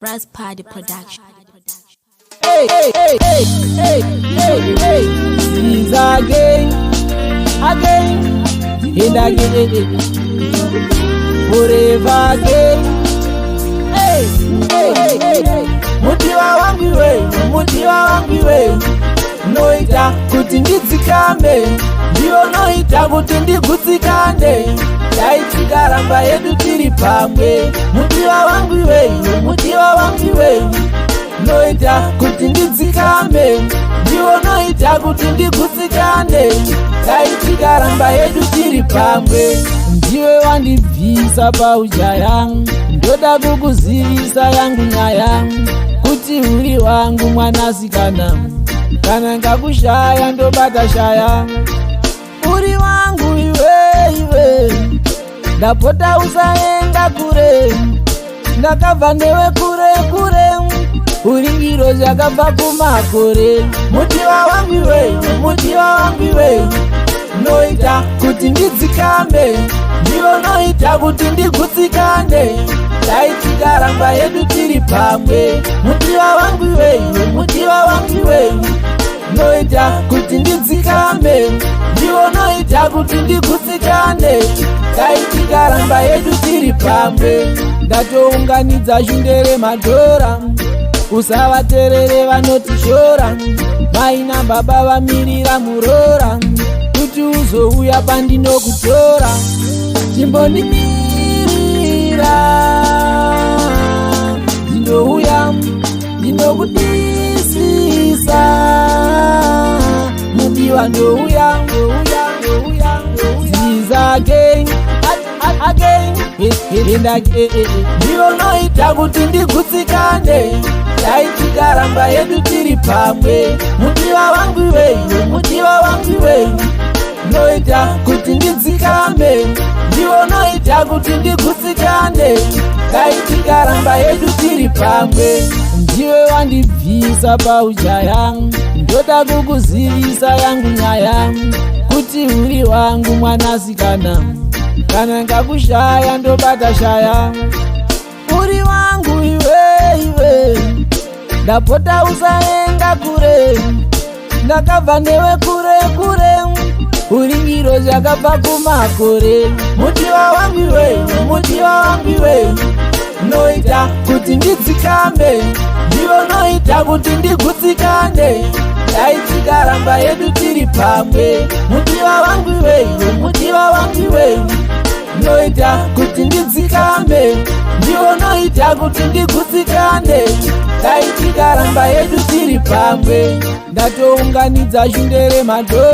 Raz Party Production. Hey, hey, hey, hey, hey, hey, hey. He's again, and again, forever again. Hey, hey, hey, hey, hey. Mutiwa wangu we, noita kuti ndizikame, ndiyo noita kuti ndigutsikane. Daichikaramba yedu tiri pamwe. Mutiwa wangu we, noita kuti ndidzikame, ndiwo noita kuti ndigutsikane. Daichikaramba yedu tiri pamwe. Ndiwe wandibvisa paujaya, ndoda kukuzivisa yangu nyaya, kuti uri wangu mwanasikana, kana ngakushaya ndobata shaya. Uri wangu iwe, ndapota usaenda kure, ndakabva newe kure, uri ngiro zvakabva kumakore. Mutiwa wangu we, noita kuti ndidzikame, ndiwo noita kuti ndigutsikane. Daichikaramba yedu tiri pamwe. Mutiwa wangu we, noita kuti ndidzikame, ndiwo noita kuti ndigutsikane. Daichikaramba yedu tiri pamwe. Ndatounganidza shundere madhora, usavaterere vanotishora, mai nababa vamirira murora, kuti uzouya pandinokutora. Chimbondimirira, ndinouya ndinokudisisa. Mudiwa ndouya again, and again. Ndiwo noita kuti ndigutsikane. Daichikaramba yedu tiri pamwe. Mutiwa wangu we, noita kuti ndidzikame, ndiwo noita kuti ndigutsikane. Daichikaramba yedu tiri pamwe. Ndiwe wandibvisa paujaya, ndoda kukuzivisa yangu nyaya, kuti uri wangu mwanasikana, kana ngakushaya ndobata shaya. Uri wangu iwe, ndapota usaenda kure, ndakabva newe kure, uri ngiro zvakabva kumakore. Mutiwa wangu we, noita kuti ndidzikame, ndiwo noita kuti ndigutsikane. Daichikaramba yedu tiri pamwe. Mutiwa wangu we, noita kuti ndidzikame, ndiwo noita kuti ndigutsikane. Daichikaramba yedu tiri pamwe. Ndatounganidza shundere madhora.